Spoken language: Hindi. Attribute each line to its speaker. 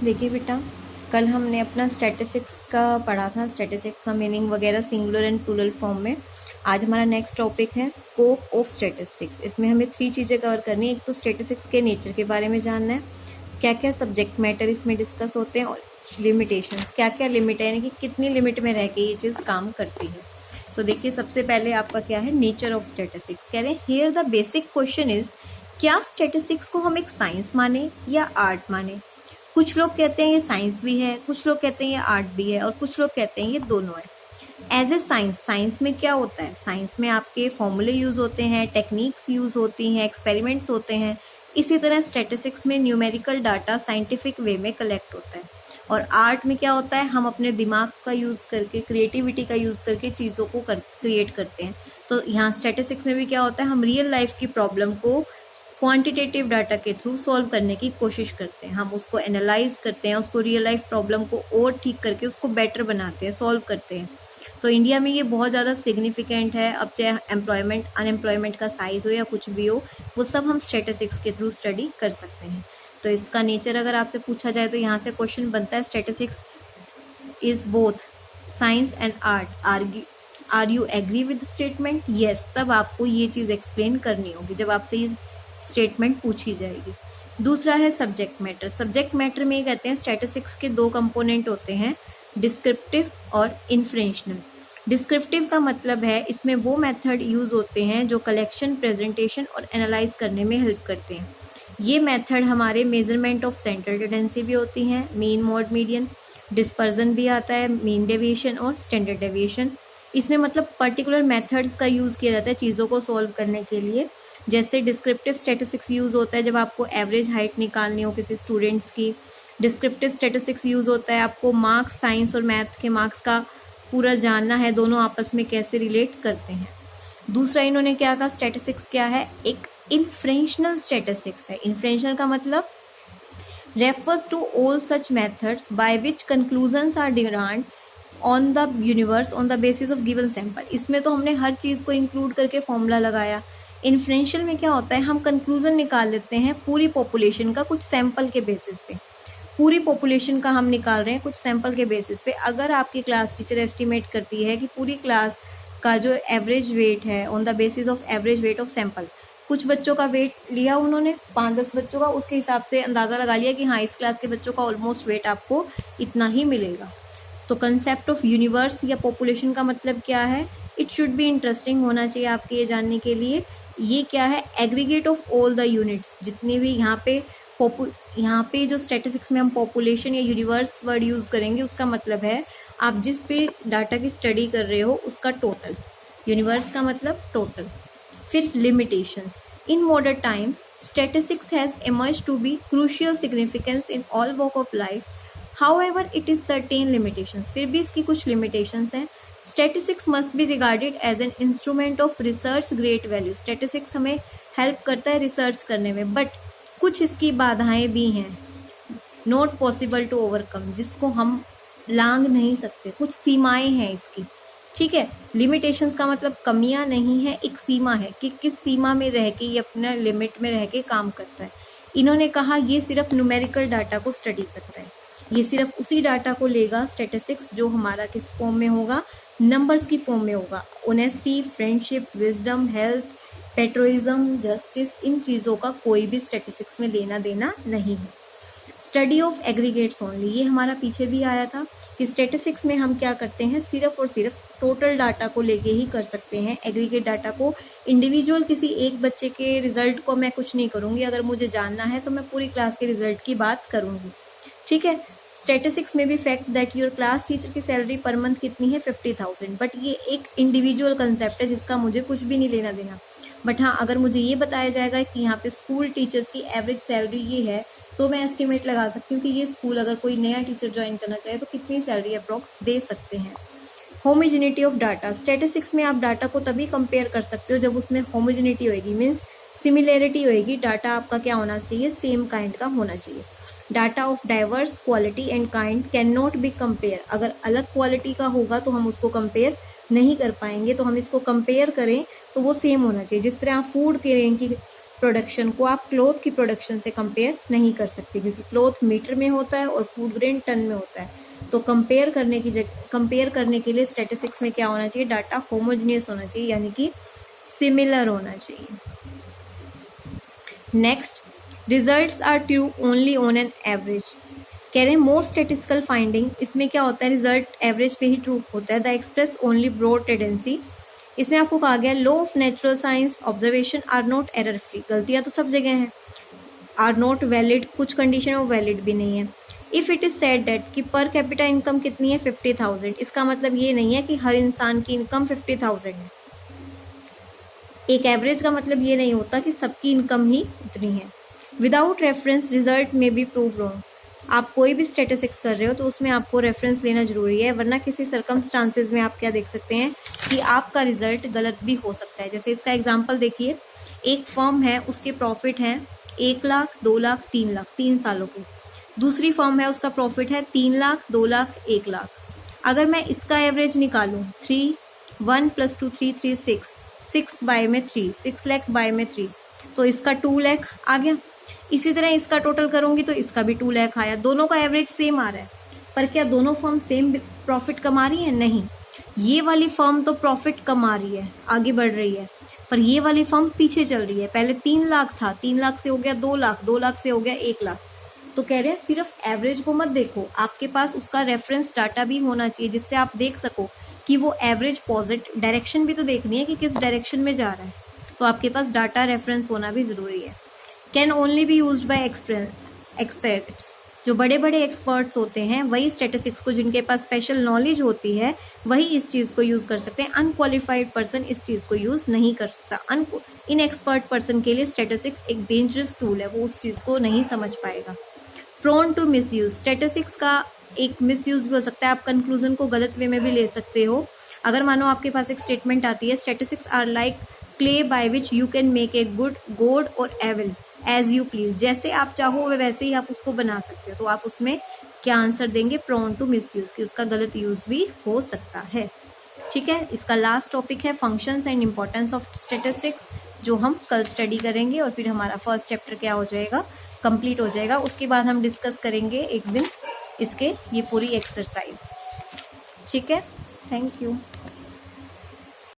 Speaker 1: देखिए बेटा, कल हमने अपना स्टैटिस्टिक्स का पढ़ा था, स्टैटिस्टिक्स का मीनिंग वगैरह सिंगुलर एंड प्लूरल फॉर्म में। आज हमारा नेक्स्ट टॉपिक है स्कोप ऑफ स्टैटिस्टिक्स। इसमें हमें 3 चीज़ें कवर करनी है। एक तो स्टैटिस्टिक्स के नेचर के बारे में जानना है, क्या क्या सब्जेक्ट मैटर इसमें डिस्कस होते हैं, और लिमिटेशंस, क्या क्या लिमिट है, यानी कि कितनी लिमिट में रह के ये चीज़ काम करती है। तो देखिए, सबसे पहले आपका क्या है, नेचर ऑफ स्टैटिस्टिक्स। कह रहे हैं here the basic question is, क्या स्टैटिस्टिक्स को हम एक साइंस माने या आर्ट माने। कुछ लोग कहते हैं ये साइंस भी है, कुछ लोग कहते हैं ये आर्ट भी है, और कुछ लोग कहते हैं ये दोनों है। एज ए साइंस, साइंस में क्या होता है, साइंस में आपके फॉर्मूले यूज होते हैं, टेक्निक्स यूज होती हैं, एक्सपेरिमेंट्स होते हैं। इसी तरह स्टैटिस्टिक्स में न्यूमेरिकल डाटा साइंटिफिक वे में कलेक्ट होता है। और आर्ट में क्या होता है, हम अपने दिमाग का यूज करके, क्रिएटिविटी का यूज करके चीज़ों को क्रिएट करते हैं। तो यहाँ स्टैटिस्टिक्स में भी क्या होता है, हम रियल लाइफ की प्रॉब्लम को क्वांटिटेटिव डाटा के थ्रू सॉल्व करने की कोशिश करते हैं। हम उसको एनालाइज करते हैं, उसको रियल लाइफ प्रॉब्लम को और ठीक करके उसको बेटर बनाते हैं, सॉल्व करते हैं। तो इंडिया में ये बहुत ज़्यादा सिग्निफिकेंट है। अब चाहे एम्प्लॉयमेंट, अनएम्प्लॉयमेंट का साइज हो या कुछ भी हो, वो सब हम स्टैटिस्टिक्स के थ्रू स्टडी कर सकते हैं। तो इसका नेचर अगर आपसे पूछा जाए तो यहाँ से क्वेश्चन बनता है, statistics is both science and art, are you agree with statement. Yes, तब आपको ये चीज़ एक्सप्लेन करनी होगी जब आपसे ये स्टेटमेंट पूछी जाएगी। दूसरा है सब्जेक्ट मैटर। सब्जेक्ट मैटर में कहते हैं स्टैटिस्टिक्स के 2 कंपोनेंट होते हैं, डिस्क्रिप्टिव और इन्फ्रेंशनल। डिस्क्रिप्टिव का मतलब है इसमें वो मेथड यूज होते हैं जो कलेक्शन, प्रेजेंटेशन और एनालाइज करने में हेल्प करते हैं। ये मेथड हमारे मेजरमेंट ऑफ सेंट्रल टेंडेंसी भी होती हैं, मीन, मॉड, मीडियन, डिस्पर्जन भी आता है, मीन डेविएशन और स्टैंडर्ड डेविएशन। इसमें मतलब पर्टिकुलर मेथड्स का यूज़ किया जाता है चीज़ों को सॉल्व करने के लिए। जैसे डिस्क्रिप्टिव स्टैटिस्टिक्स यूज़ होता है जब आपको एवरेज हाइट निकालनी हो किसी स्टूडेंट्स की। डिस्क्रिप्टिव स्टैटिस्टिक्स यूज़ होता है आपको मार्क्स, साइंस और मैथ के मार्क्स का पूरा जानना है, दोनों आपस में कैसे रिलेट करते हैं। दूसरा इन्होंने क्या कहा, स्टैटिस्टिक्स क्या है, एक इन्फ्रेंशनल स्टैटिस्टिक्स है। इन्फ्रेंशनल का मतलब refers to all such methods by which conclusions are derived on the universe on the basis of given sample. इसमें तो हमने हर चीज़ को इंक्लूड करके फॉर्मूला लगाया। इन्फ्रेंशियल में क्या होता है, हम कंक्लूजन निकाल लेते हैं पूरी पॉपुलेशन का कुछ सैंपल के बेसिस पे। पूरी पॉपुलेशन का हम निकाल रहे हैं कुछ सैंपल के बेसिस पे। अगर आपकी क्लास टीचर एस्टिमेट करती है कि पूरी क्लास का जो एवरेज वेट है on the basis of average weight of sample, कुछ बच्चों का वेट लिया उन्होंने 5-10 बच्चों का, उसके हिसाब से अंदाज़ा लगा लिया कि हाँ इस क्लास के बच्चों का ऑलमोस्ट वेट आपको इतना ही मिलेगा। तो कंसेप्ट ऑफ यूनिवर्स या पॉपुलेशन का मतलब क्या है, इट शुड बी इंटरेस्टिंग होना चाहिए आपके ये जानने के लिए। ये क्या है, aggregate of all the units, जितनी भी यहाँ पे जो स्टैटिस्टिक्स में हम पॉपुलेशन या यूनिवर्स वर्ड यूज करेंगे, उसका मतलब है आप जिस पे डाटा की स्टडी कर रहे हो उसका टोटल। यूनिवर्स का मतलब टोटल। फिर limitations. In modern times statistics has emerged to be crucial significance in all walk of life. However, it is certain limitations. फिर भी इसकी कुछ limitations हैं। Statistics must be regarded as an instrument of research great value. Statistics हमें help करता है रिसर्च करने में, बट कुछ इसकी बाधाएं भी हैं, नॉट पॉसिबल टू ओवरकम, जिसको हम लांघ नहीं सकते, कुछ सीमाएं हैं इसकी। ठीक है, लिमिटेशंस का मतलब कमियां नहीं है, एक सीमा है कि किस सीमा में रह के ये अपना लिमिट में रह के काम करता है। इन्होंने कहा ये सिर्फ न्यूमेरिकल डाटा को स्टडी करता है, ये सिर्फ उसी डाटा को लेगा स्टैटिस्टिक्स जो हमारा किस फॉर्म में होगा, नंबर्स की फॉर्म में होगा। Honesty, friendship, wisdom, health, patriotism, justice, इन चीज़ों का कोई भी स्टैटिस्टिक्स में लेना देना नहीं है। स्टडी ऑफ एग्रीगेट्स ओनली, ये हमारा पीछे भी आया था कि स्टैटिस्टिक्स में हम क्या करते हैं, सिर्फ और सिर्फ टोटल डाटा को लेके ही कर सकते हैं। एग्रीगेट डाटा को, इंडिविजुअल किसी एक बच्चे के रिजल्ट को मैं कुछ नहीं करूंगी। अगर मुझे जानना है तो मैं पूरी क्लास के रिजल्ट की बात करूंगी। ठीक है, स्टैटिस्टिक्स में भी fact that your class teacher की सैलरी पर मंथ कितनी है, 50,000, बट ये एक इंडिविजुअल कंसेप्ट है जिसका मुझे कुछ भी नहीं लेना देना। बट हाँ, अगर मुझे ये बताया जाएगा कि यहाँ पे स्कूल टीचर्स की एवरेज सैलरी ये है, तो मैं एस्टिमेट लगा सकती हूँ कि ये स्कूल अगर कोई नया टीचर ज्वाइन करना चाहे तो कितनी सैलरी अप्रॉक्स दे सकते हैं। Homogeneity of data. स्टैटिस्टिक्स में आप डाटा को तभी कंपेयर कर सकते हो जब उसमें होमोजेनिटी होएगी, मीन्स सिमिलैरिटी होएगी। डाटा आपका क्या होना चाहिए, सेम काइंड का होना चाहिए। Data of diverse quality and kind can not be compare. अगर अलग क्वालिटी का होगा तो हम उसको कंपेयर नहीं कर पाएंगे, तो हम इसको कंपेयर करें तो वो सेम होना चाहिए। जिस तरह आप फूड के रैंकिंग प्रोडक्शन को आप क्लोथ की प्रोडक्शन से कंपेयर नहीं कर सकते, क्योंकि क्लोथ मीटर में होता है और फूड ग्रेन टन में होता है। तो कंपेयर करने के लिए स्टैटिस्टिक्स में क्या होना चाहिए, डाटा होमोजेनियस होना चाहिए, यानी कि सिमिलर होना चाहिए। Next, results are true only on an average. कह रहे हैं मोस्ट स्टेटिस्टिकल फाइंडिंग, इसमें क्या होता है, रिजल्ट एवरेज पे ही ट्रू होता है। The express only broad tendency, इसमें आपको कहा गया law of natural science observation are not error free, गलतियां तो सब जगह हैं। आर नॉट वैलिड, कुछ कंडीशन में वो वैलिड भी नहीं है। If it is said that कि पर कैपिटा इनकम कितनी है 50,000, इसका मतलब ये नहीं है कि हर इंसान की इनकम 50,000 है। एक एवरेज का मतलब ये नहीं होता कि सबकी इनकम ही उतनी है। विदाउट रेफरेंस रिजल्ट में बी प्रूव रॉन्ग, आप कोई भी स्टैटिस्टिक्स कर रहे हो तो उसमें आपको रेफरेंस लेना जरूरी है, वरना किसी सर्कमस्टांसेस में आप क्या देख सकते हैं कि आपका रिजल्ट गलत भी हो सकता है। जैसे इसका एग्जांपल देखिए, एक फर्म है, उसके प्रॉफिट हैं 1 लाख, 2 लाख, 3 लाख 3 सालों के। दूसरी फर्म है, उसका प्रॉफिट है 3 लाख, 2 लाख, 1 लाख। अगर मैं इसका एवरेज निकालूं 3, 1 + 2 3 3 6 बाय में 3, 6 लाख बाय में 3, तो इसका 2 लाख आ गया। इसी तरह इसका टोटल करूंगी तो इसका भी 2 लाख आया। दोनों का एवरेज सेम आ रहा है, पर क्या दोनों फर्म सेम प्रॉफिट कमा रही है? नहीं, ये वाली फर्म तो प्रॉफिट कमा रही है, आगे बढ़ रही है, पर ये वाली फर्म पीछे चल रही है। पहले 3 लाख था, 3 लाख से हो गया 2 लाख, 2 लाख से हो गया 1 लाख। तो कह रहे हैं सिर्फ एवरेज को मत देखो, आपके पास उसका रेफरेंस डाटा भी होना चाहिए, जिससे आप देख सको कि वो एवरेज पॉजिटिव, डायरेक्शन भी तो देखनी है कि किस डायरेक्शन में जा रहा है, तो आपके पास डाटा रेफरेंस होना भी जरूरी है। Can only be used by experts, जो बड़े बड़े एक्सपर्ट्स होते हैं वही स्टैटिस्टिक्स को, जिनके पास स्पेशल नॉलेज होती है वही इस चीज़ को यूज़ कर सकते हैं। अनक्वालिफाइड पर्सन इस चीज़ को यूज़ नहीं कर सकता। इन एक्सपर्ट पर्सन के लिए स्टैटिस्टिक्स एक डेंजरस टूल है, वो उस चीज़ को नहीं समझ पाएगा। प्रोन टू मिसयूज, स्टैटिस्टिक्स का एक मिसयूज भी हो सकता है, आप कंक्लूजन को गलत वे में भी ले सकते हो। अगर मानो आपके पास एक स्टेटमेंट आती है, statistics are like clay by which you can make a god और एविल एज यू प्लीज, जैसे आप चाहो वैसे ही आप उसको बना सकते हो। तो आप उसमें क्या आंसर देंगे, प्रोन टू मिसयूज, कि उसका गलत यूज भी हो सकता है। ठीक है, इसका लास्ट टॉपिक है functions and importance of statistics, जो हम कल स्टडी करेंगे, और फिर हमारा फर्स्ट चैप्टर क्या हो जाएगा, कंप्लीट हो जाएगा। उसके बाद हम डिस्कस करेंगे एक दिन इसके ये पूरी एक्सरसाइज। ठीक है, थैंक यू।